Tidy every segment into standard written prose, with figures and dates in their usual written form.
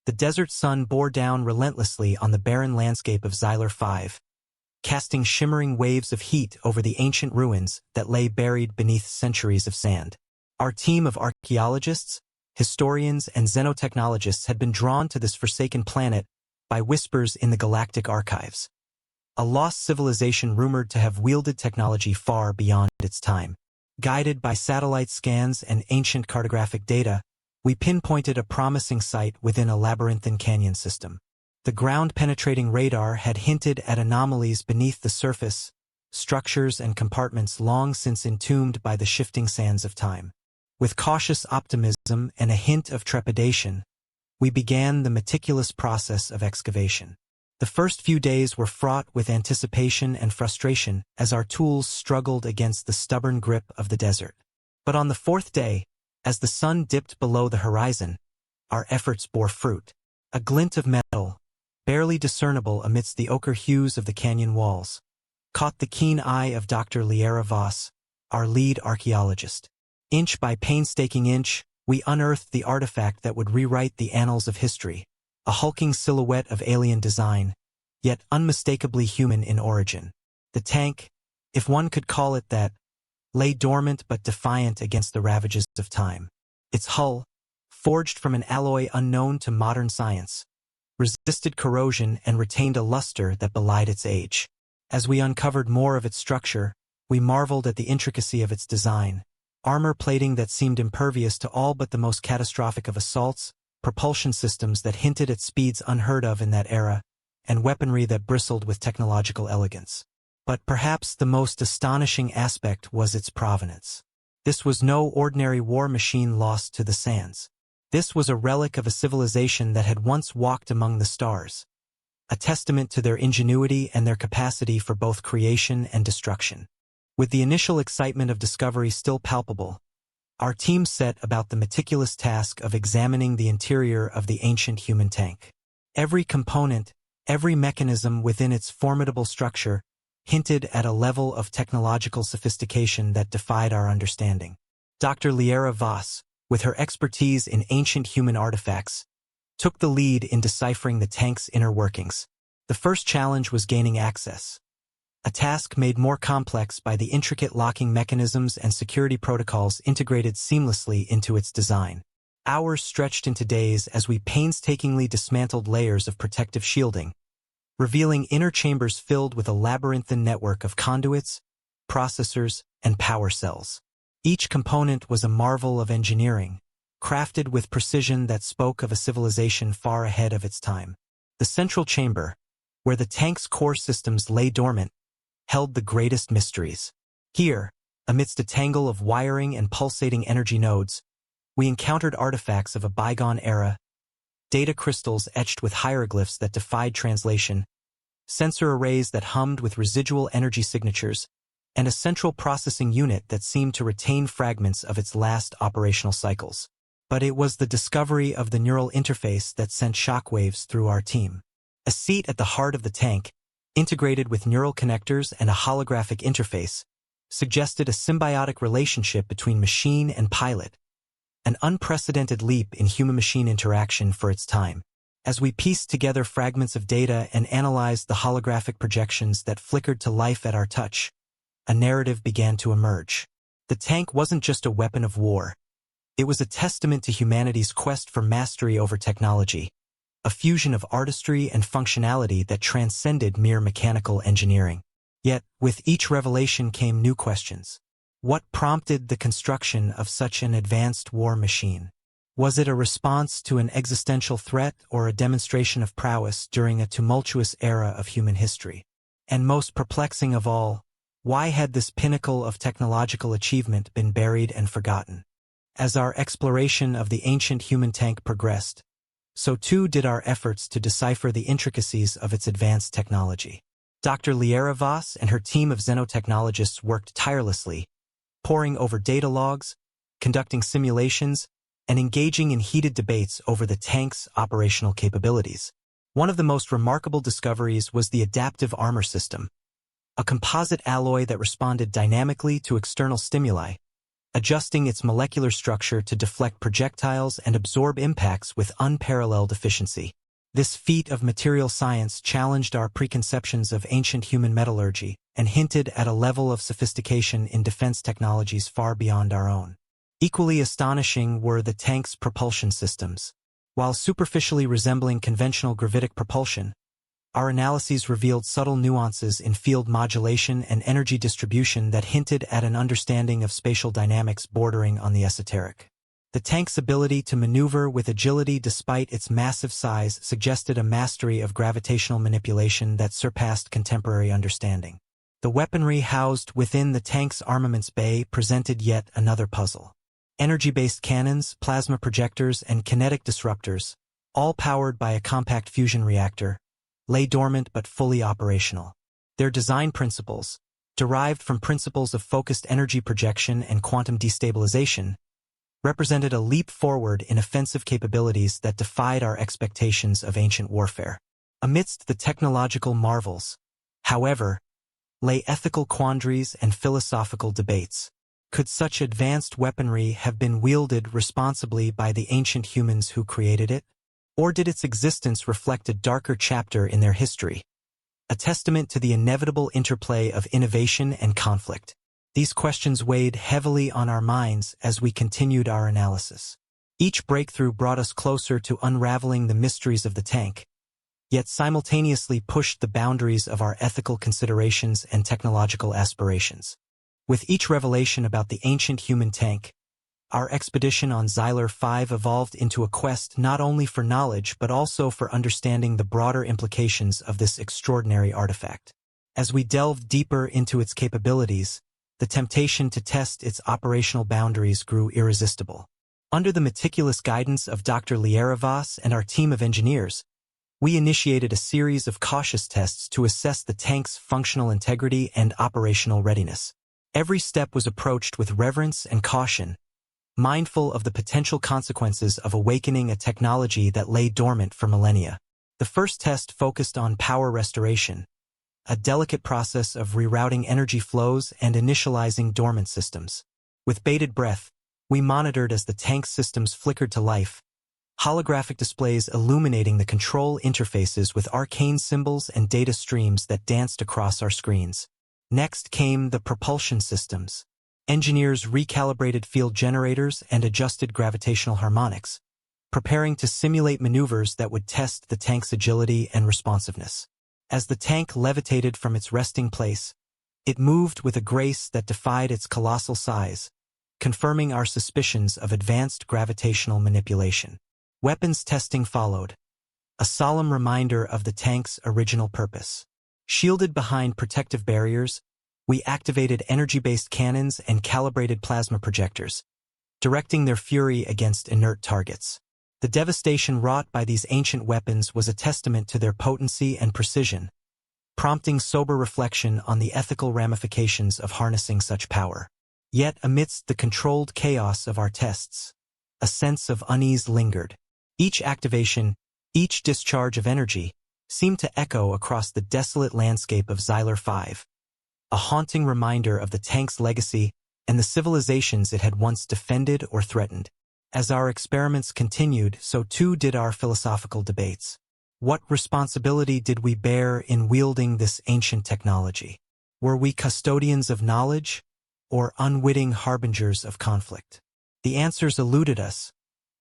the desert sun bore down relentlessly on the barren landscape of Xylar 5, casting shimmering waves of heat over the ancient ruins that lay buried beneath centuries of sand. Our team of archaeologists, historians, and xenotechnologists had been drawn to this forsaken planet by whispers in the galactic archives. A lost civilization rumored to have wielded technology far beyond its time. Guided by satellite scans and ancient cartographic data, we pinpointed a promising site within a labyrinthine canyon system. The ground-penetrating radar had hinted at anomalies beneath the surface, structures and compartments long since entombed by the shifting sands of time. With cautious optimism and a hint of trepidation, we began the meticulous process of excavation. The first few days were fraught with anticipation and frustration as our tools struggled against the stubborn grip of the desert. But on the fourth day, as the sun dipped below the horizon, our efforts bore fruit. A glint of metal, barely discernible amidst the ochre hues of the canyon walls, caught the keen eye of Dr. Liera Voss, our lead archaeologist. Inch by painstaking inch, we unearthed the artifact that would rewrite the annals of history, a hulking silhouette of alien design, yet unmistakably human in origin. The tank, if one could call it that, lay dormant but defiant against the ravages of time. Its hull, forged from an alloy unknown to modern science, resisted corrosion and retained a luster that belied its age. As we uncovered more of its structure, we marveled at the intricacy of its design. Armor plating that seemed impervious to all but the most catastrophic of assaults, propulsion systems that hinted at speeds unheard of in that era, and weaponry that bristled with technological elegance. But perhaps the most astonishing aspect was its provenance. This was no ordinary war machine lost to the sands. This was a relic of a civilization that had once walked among the stars, a testament to their ingenuity and their capacity for both creation and destruction. With the initial excitement of discovery still palpable, our team set about the meticulous task of examining the interior of the ancient human tank. Every component, every mechanism within its formidable structure hinted at a level of technological sophistication that defied our understanding. Dr. Liera Voss, with her expertise in ancient human artifacts, took the lead in deciphering the tank's inner workings. The first challenge was gaining access, a task made more complex by the intricate locking mechanisms and security protocols integrated seamlessly into its design. Hours stretched into days as we painstakingly dismantled layers of protective shielding, revealing inner chambers filled with a labyrinthine network of conduits, processors, and power cells. Each component was a marvel of engineering, crafted with precision that spoke of a civilization far ahead of its time. The central chamber, where the tank's core systems lay dormant, held the greatest mysteries. Here, amidst a tangle of wiring and pulsating energy nodes, we encountered artifacts of a bygone era, data crystals etched with hieroglyphs that defied translation, sensor arrays that hummed with residual energy signatures, and a central processing unit that seemed to retain fragments of its last operational cycles. But it was the discovery of the neural interface that sent shockwaves through our team. A seat at the heart of the tank, integrated with neural connectors and a holographic interface, suggested a symbiotic relationship between machine and pilot, an unprecedented leap in human-machine interaction for its time. As we pieced together fragments of data and analyzed the holographic projections that flickered to life at our touch, a narrative began to emerge. The tank wasn't just a weapon of war. It was a testament to humanity's quest for mastery over technology, a fusion of artistry and functionality that transcended mere mechanical engineering. Yet, with each revelation came new questions. What prompted the construction of such an advanced war machine? Was it a response to an existential threat or a demonstration of prowess during a tumultuous era of human history? And most perplexing of all, why had this pinnacle of technological achievement been buried and forgotten? As our exploration of the ancient human tank progressed, so too did our efforts to decipher the intricacies of its advanced technology. Dr. Liera Voss and her team of xenotechnologists worked tirelessly, poring over data logs, conducting simulations, and engaging in heated debates over the tank's operational capabilities. One of the most remarkable discoveries was the adaptive armor system, a composite alloy that responded dynamically to external stimuli, adjusting its molecular structure to deflect projectiles and absorb impacts with unparalleled efficiency. This feat of material science challenged our preconceptions of ancient human metallurgy and hinted at a level of sophistication in defense technologies far beyond our own. Equally astonishing were the tank's propulsion systems. While superficially resembling conventional gravitic propulsion, our analyses revealed subtle nuances in field modulation and energy distribution that hinted at an understanding of spatial dynamics bordering on the esoteric. The tank's ability to maneuver with agility despite its massive size suggested a mastery of gravitational manipulation that surpassed contemporary understanding. The weaponry housed within the tank's armaments bay presented yet another puzzle. Energy-based cannons, plasma projectors, and kinetic disruptors, all powered by a compact fusion reactor, lay dormant but fully operational. Their design principles, derived from principles of focused energy projection and quantum destabilization, represented a leap forward in offensive capabilities that defied our expectations of ancient warfare. Amidst the technological marvels, however, lay ethical quandaries and philosophical debates. Could such advanced weaponry have been wielded responsibly by the ancient humans who created it? Or did its existence reflect a darker chapter in their history, a testament to the inevitable interplay of innovation and conflict? These questions weighed heavily on our minds as we continued our analysis. Each breakthrough brought us closer to unraveling the mysteries of the tank, yet simultaneously pushed the boundaries of our ethical considerations and technological aspirations. With each revelation about the ancient human tank, our expedition on Xylar 5 evolved into a quest not only for knowledge but also for understanding the broader implications of this extraordinary artifact. As we delved deeper into its capabilities, the temptation to test its operational boundaries grew irresistible. Under the meticulous guidance of Dr. Lieravas and our team of engineers, we initiated a series of cautious tests to assess the tank's functional integrity and operational readiness. Every step was approached with reverence and caution, mindful of the potential consequences of awakening a technology that lay dormant for millennia. The first test focused on power restoration, a delicate process of rerouting energy flows and initializing dormant systems. With bated breath, we monitored as the tank's systems flickered to life, holographic displays illuminating the control interfaces with arcane symbols and data streams that danced across our screens. Next came the propulsion systems. Engineers recalibrated field generators and adjusted gravitational harmonics, preparing to simulate maneuvers that would test the tank's agility and responsiveness. As the tank levitated from its resting place, it moved with a grace that defied its colossal size, confirming our suspicions of advanced gravitational manipulation. Weapons testing followed, a solemn reminder of the tank's original purpose. Shielded behind protective barriers, we activated energy-based cannons and calibrated plasma projectors, directing their fury against inert targets. The devastation wrought by these ancient weapons was a testament to their potency and precision, prompting sober reflection on the ethical ramifications of harnessing such power. Yet amidst the controlled chaos of our tests, a sense of unease lingered. Each activation, each discharge of energy, seemed to echo across the desolate landscape of Xylar 5, a haunting reminder of the tank's legacy and the civilizations it had once defended or threatened. As our experiments continued, so too did our philosophical debates. What responsibility did we bear in wielding this ancient technology? Were we custodians of knowledge, or unwitting harbingers of conflict? The answers eluded us,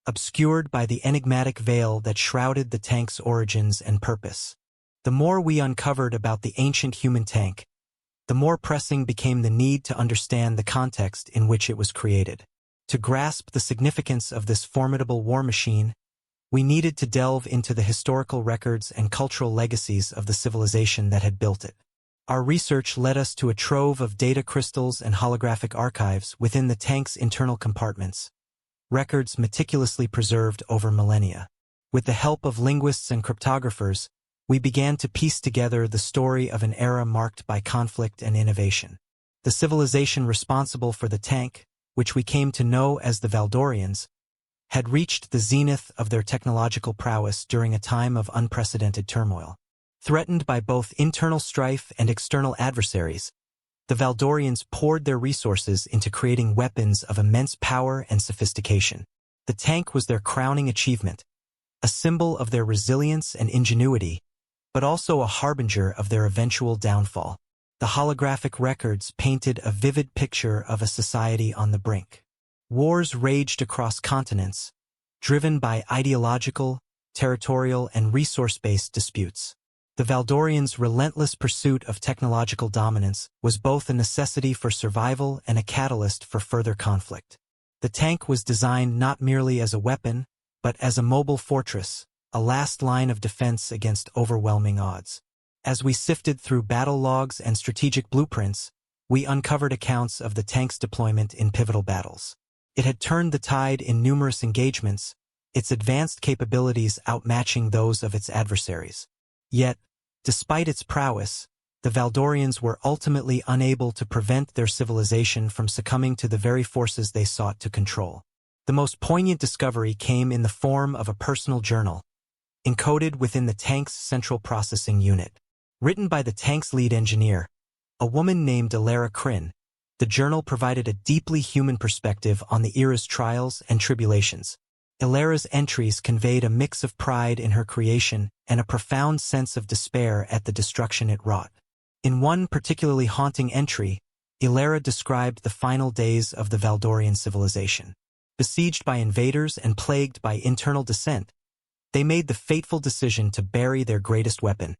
obscured by the enigmatic veil that shrouded the tank's origins and purpose. The more we uncovered about the ancient human tank, the more pressing became the need to understand the context in which it was created. To grasp the significance of this formidable war machine, we needed to delve into the historical records and cultural legacies of the civilization that had built it. Our research led us to a trove of data crystals and holographic archives within the tank's internal compartments, records meticulously preserved over millennia. With the help of linguists and cryptographers, we began to piece together the story of an era marked by conflict and innovation. The civilization responsible for the tank, which we came to know as the Valdorians, had reached the zenith of their technological prowess during a time of unprecedented turmoil. Threatened by both internal strife and external adversaries, The Valdorians poured their resources into creating weapons of immense power and sophistication. The tank was their crowning achievement, a symbol of their resilience and ingenuity, but also a harbinger of their eventual downfall. The holographic records painted a vivid picture of a society on the brink. Wars raged across continents, driven by ideological, territorial, and resource-based disputes. The Valdorians' relentless pursuit of technological dominance was both a necessity for survival and a catalyst for further conflict. The tank was designed not merely as a weapon, but as a mobile fortress, a last line of defense against overwhelming odds. As we sifted through battle logs and strategic blueprints, we uncovered accounts of the tank's deployment in pivotal battles. It had turned the tide in numerous engagements, its advanced capabilities outmatching those of its adversaries. Yet, despite its prowess, the Valdorians were ultimately unable to prevent their civilization from succumbing to the very forces they sought to control. The most poignant discovery came in the form of a personal journal, encoded within the tank's central processing unit. Written by the tank's lead engineer, a woman named Elara Kryn, the journal provided a deeply human perspective on the era's trials and tribulations. Elara's entries conveyed a mix of pride in her creation and a profound sense of despair at the destruction it wrought. In one particularly haunting entry, Elara described the final days of the Valdorian civilization. Besieged by invaders and plagued by internal dissent, they made the fateful decision to bury their greatest weapon,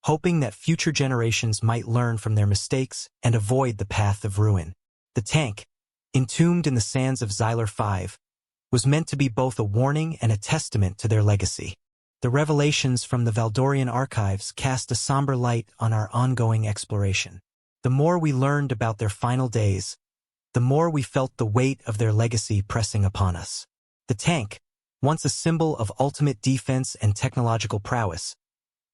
hoping that future generations might learn from their mistakes and avoid the path of ruin. The tank, entombed in the sands of Xylar 5, was meant to be both a warning and a testament to their legacy. The revelations from the Valdorian archives cast a somber light on our ongoing exploration. The more we learned about their final days, the more we felt the weight of their legacy pressing upon us. The tank, once a symbol of ultimate defense and technological prowess,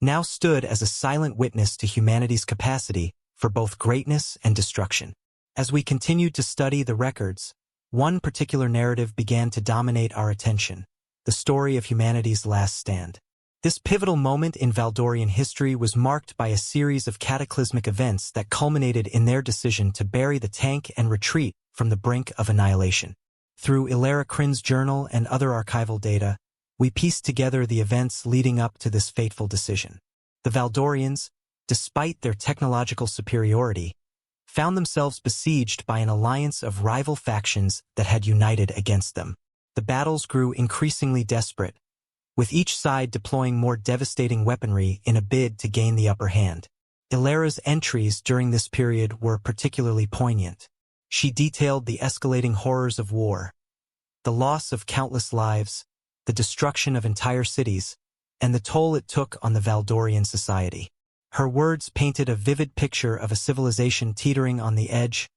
now stood as a silent witness to humanity's capacity for both greatness and destruction. As we continued to study the records, one particular narrative began to dominate our attention: the story of humanity's last stand. This pivotal moment in Valdorian history was marked by a series of cataclysmic events that culminated in their decision to bury the tank and retreat from the brink of annihilation. Through Elara Kryn's journal and other archival data, we pieced together the events leading up to this fateful decision. The Valdorians, despite their technological superiority, found themselves besieged by an alliance of rival factions that had united against them. The battles grew increasingly desperate, with each side deploying more devastating weaponry in a bid to gain the upper hand. Elara's entries during this period were particularly poignant. She detailed the escalating horrors of war, the loss of countless lives, the destruction of entire cities, and the toll it took on the Valdorian society. Her words painted a vivid picture of a civilization teetering on the edge,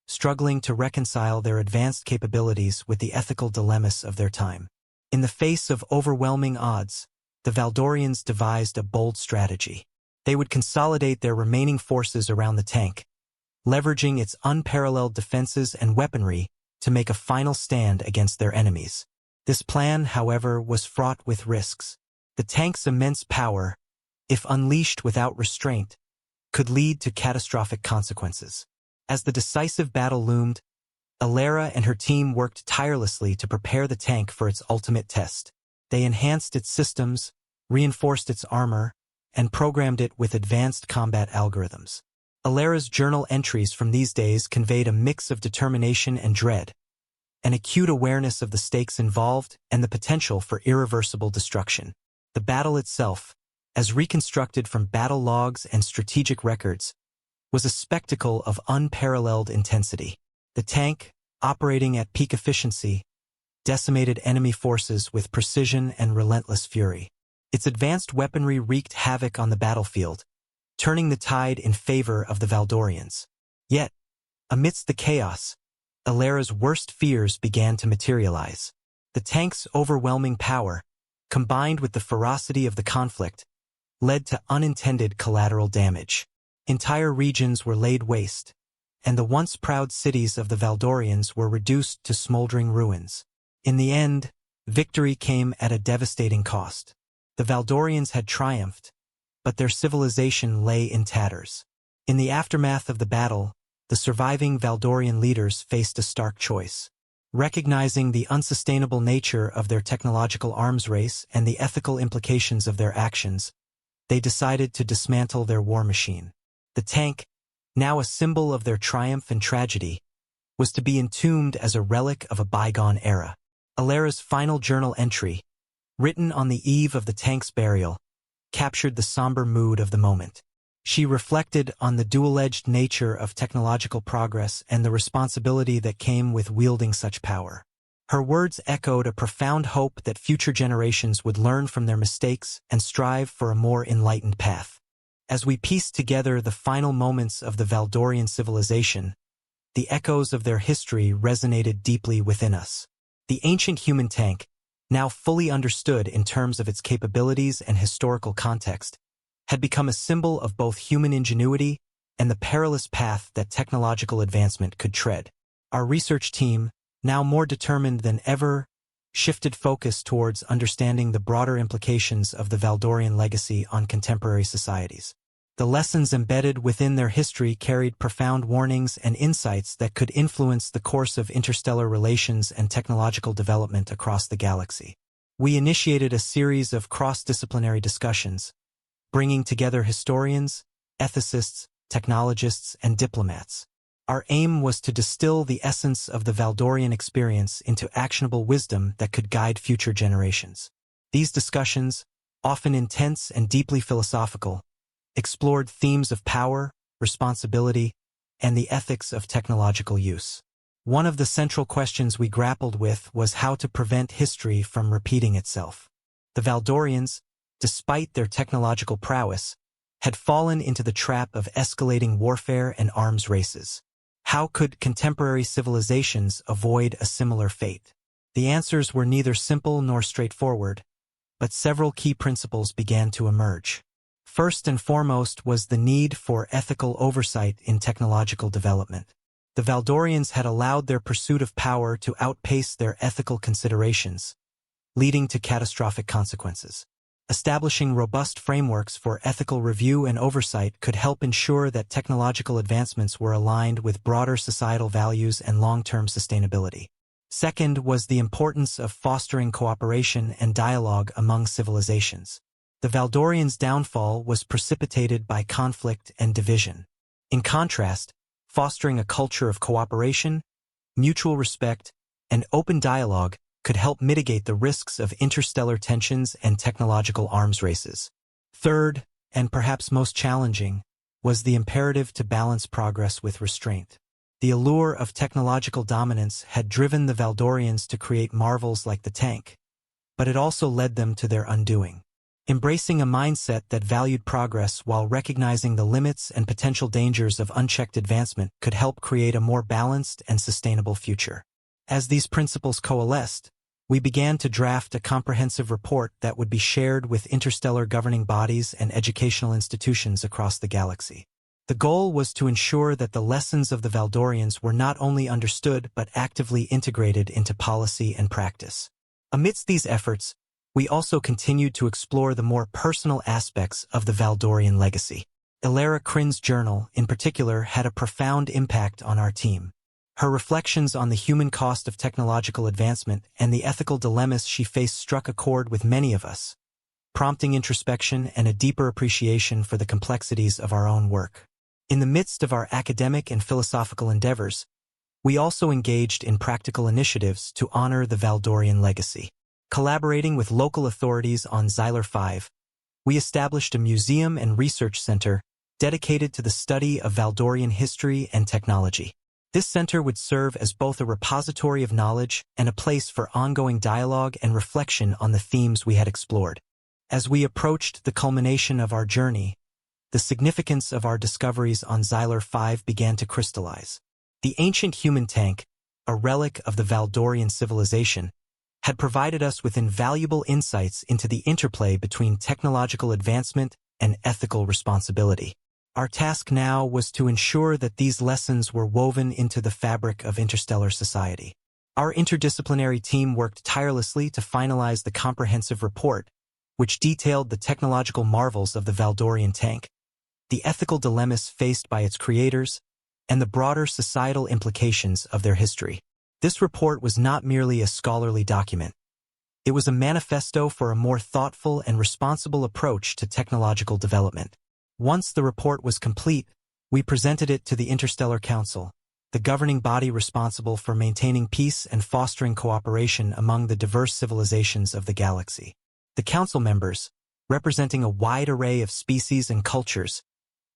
struggling to reconcile their advanced capabilities with the ethical dilemmas of their time. In the face of overwhelming odds, the Valdorians devised a bold strategy. They would consolidate their remaining forces around the tank, leveraging its unparalleled defenses and weaponry to make a final stand against their enemies. This plan, however, was fraught with risks. The tank's immense power, if unleashed without restraint, could lead to catastrophic consequences. As the decisive battle loomed, Elara and her team worked tirelessly to prepare the tank for its ultimate test. They enhanced its systems, reinforced its armor, and programmed it with advanced combat algorithms. Elara's journal entries from these days conveyed a mix of determination and dread, an acute awareness of the stakes involved and the potential for irreversible destruction. The battle itself, as reconstructed from battle logs and strategic records, was a spectacle of unparalleled intensity. The tank, operating at peak efficiency, decimated enemy forces with precision and relentless fury. Its advanced weaponry wreaked havoc on the battlefield, turning the tide in favor of the Valdorians. Yet, amidst the chaos, Elara's worst fears began to materialize. The tank's overwhelming power, combined with the ferocity of the conflict, led to unintended collateral damage. Entire regions were laid waste, and the once proud cities of the Valdorians were reduced to smoldering ruins. In the end, victory came at a devastating cost. The Valdorians had triumphed, but their civilization lay in tatters. In the aftermath of the battle, the surviving Valdorian leaders faced a stark choice. Recognizing the unsustainable nature of their technological arms race and the ethical implications of their actions, they decided to dismantle their war machine. The tank, now a symbol of their triumph and tragedy, was to be entombed as a relic of a bygone era. Alera's final journal entry, written on the eve of the tank's burial, captured the somber mood of the moment. She reflected on the dual-edged nature of technological progress and the responsibility that came with wielding such power. Her words echoed a profound hope that future generations would learn from their mistakes and strive for a more enlightened path. As we pieced together the final moments of the Valdorian civilization, the echoes of their history resonated deeply within us. The ancient human tank, now fully understood in terms of its capabilities and historical context, had become a symbol of both human ingenuity and the perilous path that technological advancement could tread. Our research team, now more determined than ever, shifted focus towards understanding the broader implications of the Valdorian legacy on contemporary societies. The lessons embedded within their history carried profound warnings and insights that could influence the course of interstellar relations and technological development across the galaxy. We initiated a series of cross-disciplinary discussions, bringing together historians, ethicists, technologists, and diplomats. Our aim was to distill the essence of the Valdorian experience into actionable wisdom that could guide future generations. These discussions, often intense and deeply philosophical, explored themes of power, responsibility, and the ethics of technological use. One of the central questions we grappled with was how to prevent history from repeating itself. The Valdorians, despite their technological prowess, had fallen into the trap of escalating warfare and arms races. How could contemporary civilizations avoid a similar fate? The answers were neither simple nor straightforward, but several key principles began to emerge. First and foremost was the need for ethical oversight in technological development. The Valdorians had allowed their pursuit of power to outpace their ethical considerations, leading to catastrophic consequences. Establishing robust frameworks for ethical review and oversight could help ensure that technological advancements were aligned with broader societal values and long-term sustainability. Second was the importance of fostering cooperation and dialogue among civilizations. The Valdorians' downfall was precipitated by conflict and division. In contrast, fostering a culture of cooperation, mutual respect, and open dialogue could help mitigate the risks of interstellar tensions and technological arms races. Third, and perhaps most challenging, was the imperative to balance progress with restraint. The allure of technological dominance had driven the Valdorians to create marvels like the tank, but it also led them to their undoing. Embracing a mindset that valued progress while recognizing the limits and potential dangers of unchecked advancement could help create a more balanced and sustainable future. As these principles coalesced, we began to draft a comprehensive report that would be shared with interstellar governing bodies and educational institutions across the galaxy. The goal was to ensure that the lessons of the Valdorians were not only understood but actively integrated into policy and practice. Amidst these efforts, we also continued to explore the more personal aspects of the Valdorian legacy. Alera Crin's journal, in particular, had a profound impact on our team. Her reflections on the human cost of technological advancement and the ethical dilemmas she faced struck a chord with many of us, prompting introspection and a deeper appreciation for the complexities of our own work. In the midst of our academic and philosophical endeavors, we also engaged in practical initiatives to honor the Valdorian legacy. Collaborating with local authorities on Xylar 5, we established a museum and research center dedicated to the study of Valdorian history and technology. This center would serve as both a repository of knowledge and a place for ongoing dialogue and reflection on the themes we had explored. As we approached the culmination of our journey, the significance of our discoveries on Xylar 5 began to crystallize. The ancient human tank, a relic of the Valdorian civilization, had provided us with invaluable insights into the interplay between technological advancement and ethical responsibility. Our task now was to ensure that these lessons were woven into the fabric of interstellar society. Our interdisciplinary team worked tirelessly to finalize the comprehensive report, which detailed the technological marvels of the Valdorian tank, the ethical dilemmas faced by its creators, and the broader societal implications of their history. This report was not merely a scholarly document. It was a manifesto for a more thoughtful and responsible approach to technological development. Once the report was complete, we presented it to the Interstellar Council, the governing body responsible for maintaining peace and fostering cooperation among the diverse civilizations of the galaxy. The council members, representing a wide array of species and cultures,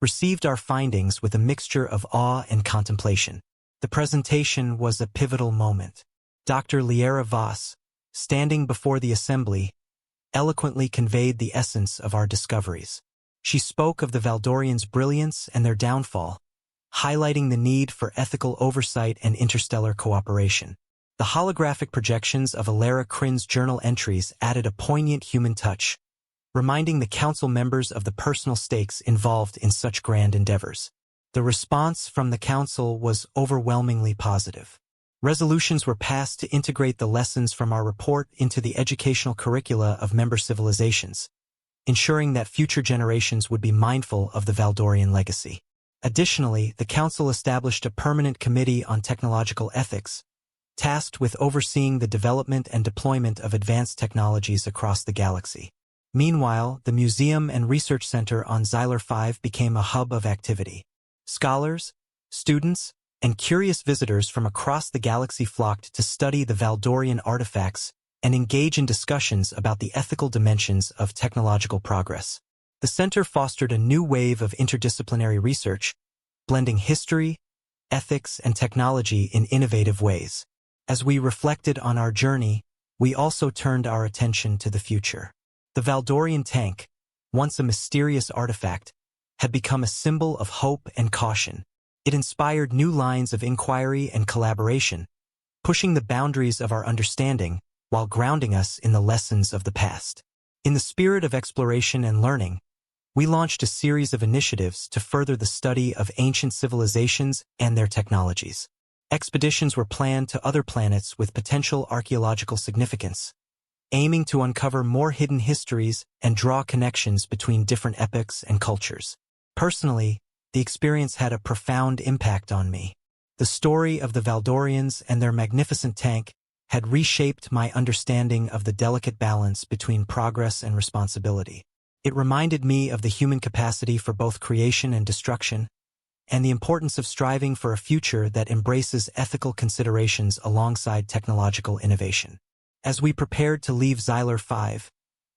received our findings with a mixture of awe and contemplation. The presentation was a pivotal moment. Dr. Liera Voss, standing before the assembly, eloquently conveyed the essence of our discoveries. She spoke of the Valdorians' brilliance and their downfall, highlighting the need for ethical oversight and interstellar cooperation. The holographic projections of Alara Crin's journal entries added a poignant human touch, reminding the council members of the personal stakes involved in such grand endeavors. The response from the council was overwhelmingly positive. Resolutions were passed to integrate the lessons from our report into the educational curricula of member civilizations, ensuring that future generations would be mindful of the Valdorian legacy. Additionally, the Council established a permanent committee on technological ethics, tasked with overseeing the development and deployment of advanced technologies across the galaxy. Meanwhile, the Museum and Research Center on Xylar 5 became a hub of activity. Scholars, students, and curious visitors from across the galaxy flocked to study the Valdorian artifacts and engage in discussions about the ethical dimensions of technological progress. The center fostered a new wave of interdisciplinary research, blending history, ethics, and technology in innovative ways. As we reflected on our journey, we also turned our attention to the future. The Valdorian tank, once a mysterious artifact, had become a symbol of hope and caution. It inspired new lines of inquiry and collaboration, pushing the boundaries of our understanding while grounding us in the lessons of the past. In the spirit of exploration and learning, we launched a series of initiatives to further the study of ancient civilizations and their technologies. Expeditions were planned to other planets with potential archaeological significance, aiming to uncover more hidden histories and draw connections between different epochs and cultures. Personally, the experience had a profound impact on me. The story of the Valdorians and their magnificent tank had reshaped my understanding of the delicate balance between progress and responsibility. It reminded me of the human capacity for both creation and destruction, and the importance of striving for a future that embraces ethical considerations alongside technological innovation. As we prepared to leave Xylar 5,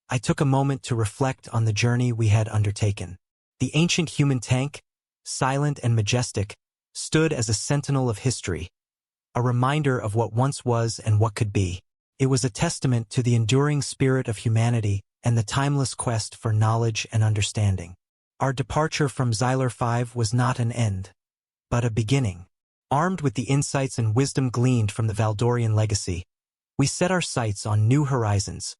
I took a moment to reflect on the journey we had undertaken. The ancient human tank, silent and majestic, stood as a sentinel of history, a reminder of what once was and what could be. It was a testament to the enduring spirit of humanity and the timeless quest for knowledge and understanding. Our departure from Xylar 5 was not an end, but a beginning. Armed with the insights and wisdom gleaned from the Valdorian legacy, we set our sights on new horizons,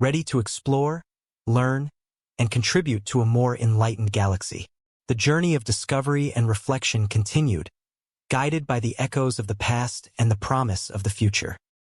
ready to explore, learn, and contribute to a more enlightened galaxy. The journey of discovery and reflection continued, guided by the echoes of the past and the promise of the future.